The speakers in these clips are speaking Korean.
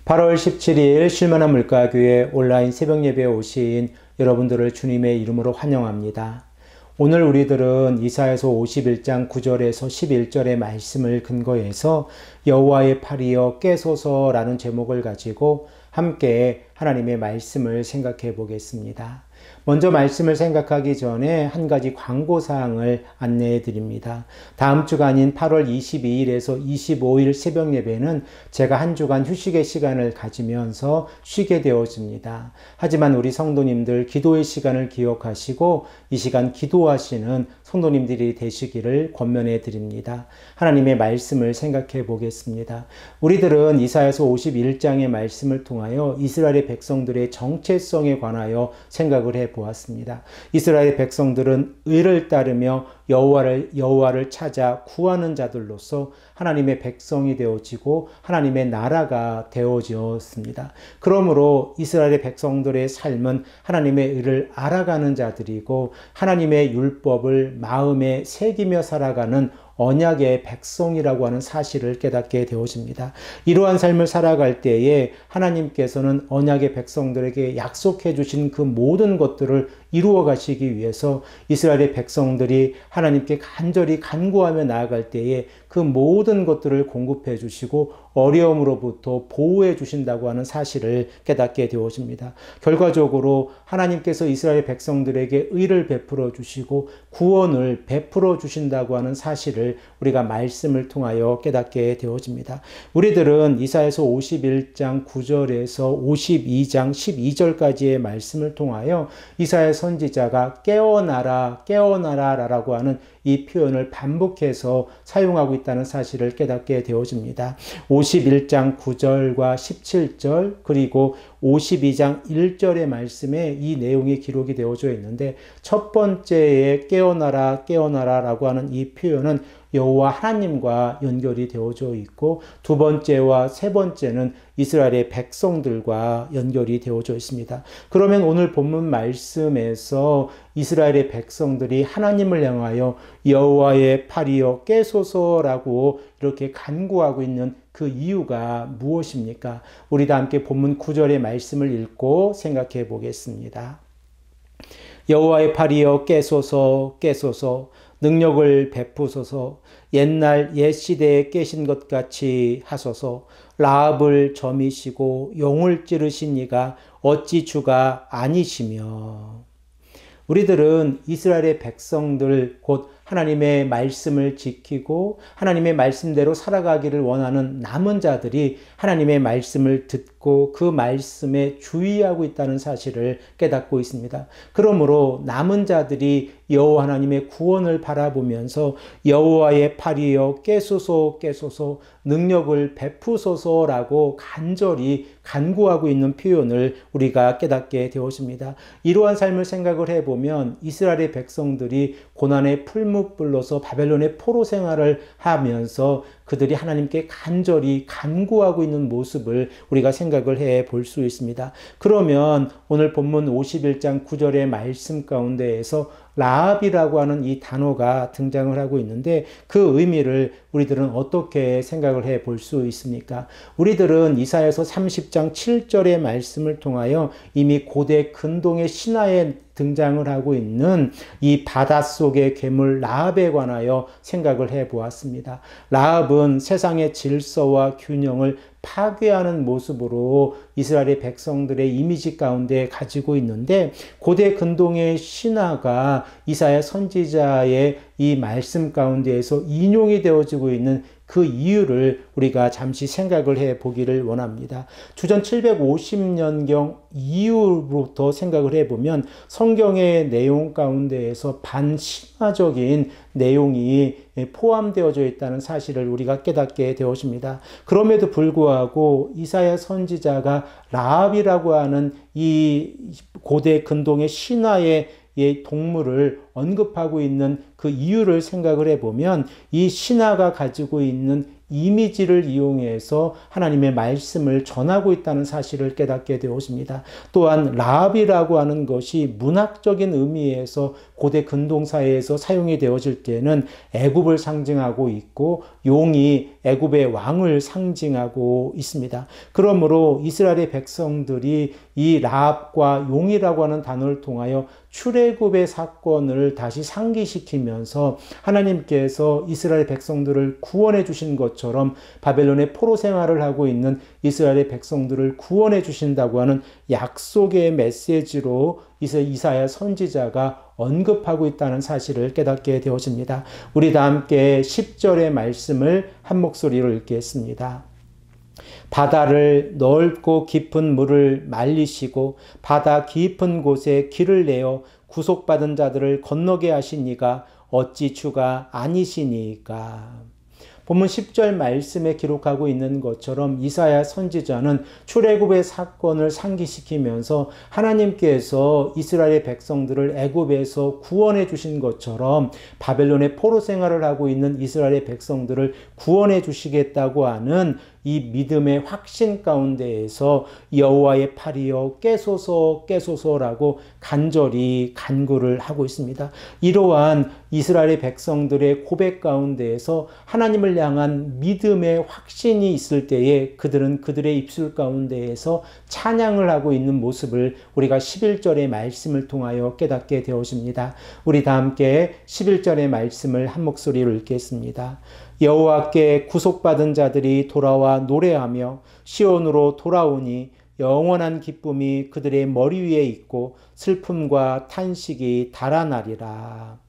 8월 17일 쉴만한 물가교회 온라인 새벽 예배에 오신 여러분들을 주님의 이름으로 환영합니다. 오늘 우리들은 이사야서 51장 9절에서 11절의 말씀을 근거해서 여호와의 팔이여 깨소서라는 제목을 가지고 함께 하나님의 말씀을 생각해 보겠습니다. 먼저 말씀을 생각하기 전에 한 가지 광고사항을 안내해 드립니다. 다음 주가 아닌 8월 22일에서 25일 새벽 예배는 제가 한 주간 휴식의 시간을 가지면서 쉬게 되어집니다. 하지만 우리 성도님들 기도의 시간을 기억하시고 이 시간 기도하시는 성도님들이 되시기를 권면해 드립니다. 하나님의 말씀을 생각해 보겠습니다. 우리들은 이사야서 51장의 말씀을 통하여 이스라엘의 백성들의 정체성에 관하여 생각을 해 보았습니다. 이스라엘 백성들은 의를 따르며 여호와를 찾아 구하는 자들로서 하나님의 백성이 되어지고 하나님의 나라가 되어지었습니다. 그러므로 이스라엘의 백성들의 삶은 하나님의 의를 알아가는 자들이고 하나님의 율법을 마음에 새기며 살아가는 언약의 백성이라고 하는 사실을 깨닫게 되어집니다. 이러한 삶을 살아갈 때에 하나님께서는 언약의 백성들에게 약속해 주신 그 모든 것들을 이루어 가시기 위해서 이스라엘의 백성들이 하나님께 간절히 간구하며 나아갈 때에 그 모든 것들을 공급해 주시고 어려움으로부터 보호해 주신다고 하는 사실을 깨닫게 되어집니다. 결과적으로 하나님께서 이스라엘 백성들에게 의를 베풀어 주시고 구원을 베풀어 주신다고 하는 사실을 우리가 말씀을 통하여 깨닫게 되어집니다. 우리들은 이사야서 51장 9절에서 52장 12절까지의 말씀을 통하여 이사야 선지자가 깨어나라 깨어나라 라고 하는 이 표현을 반복해서 사용하고 있다는 사실을 깨닫게 되어집니다. 51장 9절과 17절 그리고 52장 1절의 말씀에 이 내용이 기록이 되어져 있는데 첫 번째에 깨어나라 깨어나라 라고 하는 이 표현은 여호와 하나님과 연결이 되어져 있고 두 번째와 세 번째는 이스라엘의 백성들과 연결이 되어져 있습니다. 그러면 오늘 본문 말씀에서 이스라엘의 백성들이 하나님을 향하여 여호와의 팔이여 깨소서라고 이렇게 간구하고 있는 그 이유가 무엇입니까? 우리 다 함께 본문 9절의 말씀을 읽고 생각해 보겠습니다. 여호와의 팔이여 깨소서 깨소서 능력을 베푸소서 옛날 옛 시대에 깨신 것 같이 하소서 라합을 점이시고 용을 찌르신 이가 어찌 주가 아니시며. 우리들은 이스라엘의 백성들 곧 하나님의 말씀을 지키고 하나님의 말씀대로 살아가기를 원하는 남은 자들이 하나님의 말씀을 듣고 그 말씀에 주의하고 있다는 사실을 깨닫고 있습니다. 그러므로 남은 자들이 여호와 하나님의 구원을 바라보면서 여호와의 팔이여 깨소서 깨소서 능력을 베푸소서라고 간절히 간구하고 있는 표현을 우리가 깨닫게 되었습니다. 이러한 삶을 생각을 해보면 이스라엘의 백성들이 고난의 풀무불로서 바벨론의 포로 생활을 하면서 그들이 하나님께 간절히 간구하고 있는 모습을 우리가 생각을 해 볼 수 있습니다. 그러면 오늘 본문 51장 9절의 말씀 가운데에서 라합이라고 하는 이 단어가 등장을 하고 있는데 그 의미를 우리들은 어떻게 생각을 해 볼 수 있습니까? 우리들은 이사야서 30장 7절의 말씀을 통하여 이미 고대 근동의 신화에 등장을 하고 있는 이 바닷속의 괴물 라합에 관하여 생각을 해 보았습니다. 라합은 세상의 질서와 균형을 파괴하는 모습으로 이스라엘의 백성들의 이미지 가운데 가지고 있는데 고대 근동의 신화가 이사야 선지자의 이 말씀 가운데에서 인용이 되어지고 있는 그 이유를 우리가 잠시 생각을 해 보기를 원합니다. 주전 750년경 이후부터 생각을 해보면 성경의 내용 가운데에서 반신화적인 내용이 포함되어져 있다는 사실을 우리가 깨닫게 되었습니다. 그럼에도 불구하고 이사야 선지자가 라합이라고 하는 이 고대 근동의 신화의 동물을 언급하고 있는 그 이유를 생각을 해보면 이 신화가 가지고 있는 이미지를 이용해서 하나님의 말씀을 전하고 있다는 사실을 깨닫게 되었습니다. 또한 라합이라고 하는 것이 문학적인 의미에서 고대 근동사회에서 사용이 되어질 때는 애굽을 상징하고 있고 용이 애굽의 왕을 상징하고 있습니다. 그러므로 이스라엘의 백성들이 이 라합과 용이라고 하는 단어를 통하여 출애굽의 사건을 다시 상기시키면서 하나님께서 이스라엘 백성들을 구원해 주신 것처럼 바벨론의 포로 생활을 하고 있는 이스라엘의 백성들을 구원해 주신다고 하는 약속의 메시지로 이사야 선지자가 언급하고 있다는 사실을 깨닫게 되어집니다. 우리 다 함께 10절의 말씀을 한 목소리로 읽겠습니다. 바다를 넓고 깊은 물을 말리시고 바다 깊은 곳에 길을 내어 구속받은 자들을 건너게 하신 이가 어찌 주가 아니시니까. 본문 10절 말씀에 기록하고 있는 것처럼 이사야 선지자는 출애굽의 사건을 상기시키면서 하나님께서 이스라엘의 백성들을 애굽에서 구원해 주신 것처럼 바벨론의 포로 생활을 하고 있는 이스라엘의 백성들을 구원해 주시겠다고 하는 이 믿음의 확신 가운데에서 여호와의 팔이여 깨소서 깨소서라고 간절히 간구를 하고 있습니다. 이러한 이스라엘의 백성들의 고백 가운데에서 하나님을 향한 믿음의 확신이 있을 때에 그들은 그들의 입술 가운데에서 찬양을 하고 있는 모습을 우리가 11절의 말씀을 통하여 깨닫게 되어집니다. 우리 다 함께 11절의 말씀을 한 목소리로 읽겠습니다. 여호와께 구속받은 자들이 돌아와 노래하며 시온으로 돌아오니 영원한 기쁨이 그들의 머리 위에 있고 슬픔과 탄식이 달아나리라.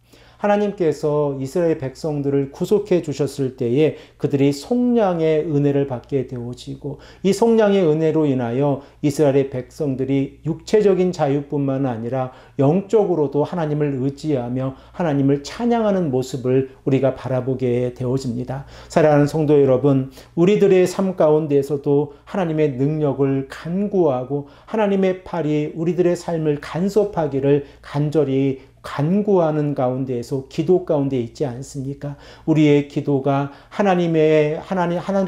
하나님께서 이스라엘 백성들을 구속해 주셨을 때에 그들이 속량의 은혜를 받게 되어지고 이 속량의 은혜로 인하여 이스라엘의 백성들이 육체적인 자유뿐만 아니라 영적으로도 하나님을 의지하며 하나님을 찬양하는 모습을 우리가 바라보게 되어집니다. 사랑하는 성도 여러분, 우리들의 삶 가운데에서도 하나님의 능력을 간구하고 하나님의 팔이 우리들의 삶을 간섭하기를 간절히 간구하는 가운데에서 기도 가운데 있지 않습니까? 우리의 기도가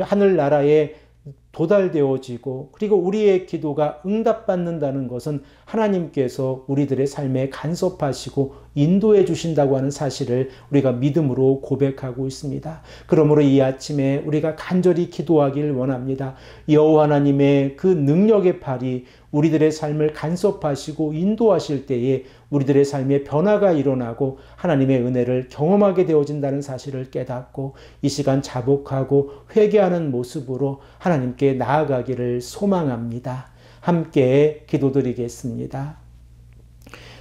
하늘나라에 도달되어지고 그리고 우리의 기도가 응답받는다는 것은 하나님께서 우리들의 삶에 간섭하시고 인도해 주신다고 하는 사실을 우리가 믿음으로 고백하고 있습니다. 그러므로 이 아침에 우리가 간절히 기도하길 원합니다. 여호와 하나님의 그 능력의 팔이 우리들의 삶을 간섭하시고 인도하실 때에 우리들의 삶에 변화가 일어나고 하나님의 은혜를 경험하게 되어진다는 사실을 깨닫고 이 시간 자복하고 회개하는 모습으로 하나님께 나아가기를 소망합니다. 함께 기도드리겠습니다.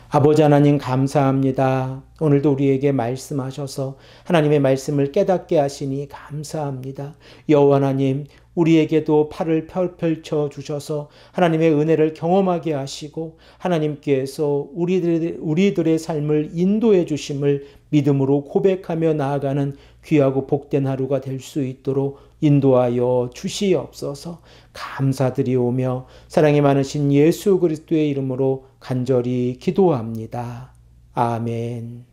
아버지 하나님 감사합니다. 오늘도 우리에게 말씀하셔서 하나님의 말씀을 깨닫게 하시니 감사합니다. 여호와 하나님, 우리에게도 팔을 펼쳐 주셔서 하나님의 은혜를 경험하게 하시고 하나님께서 우리들의 삶을 인도해 주심을 믿음으로 고백하며 나아가는 귀하고 복된 하루가 될 수 있도록 인도하여 주시옵소서. 감사드리오며 사랑이 많으신 예수 그리스도의 이름으로 간절히 기도합니다. 아멘.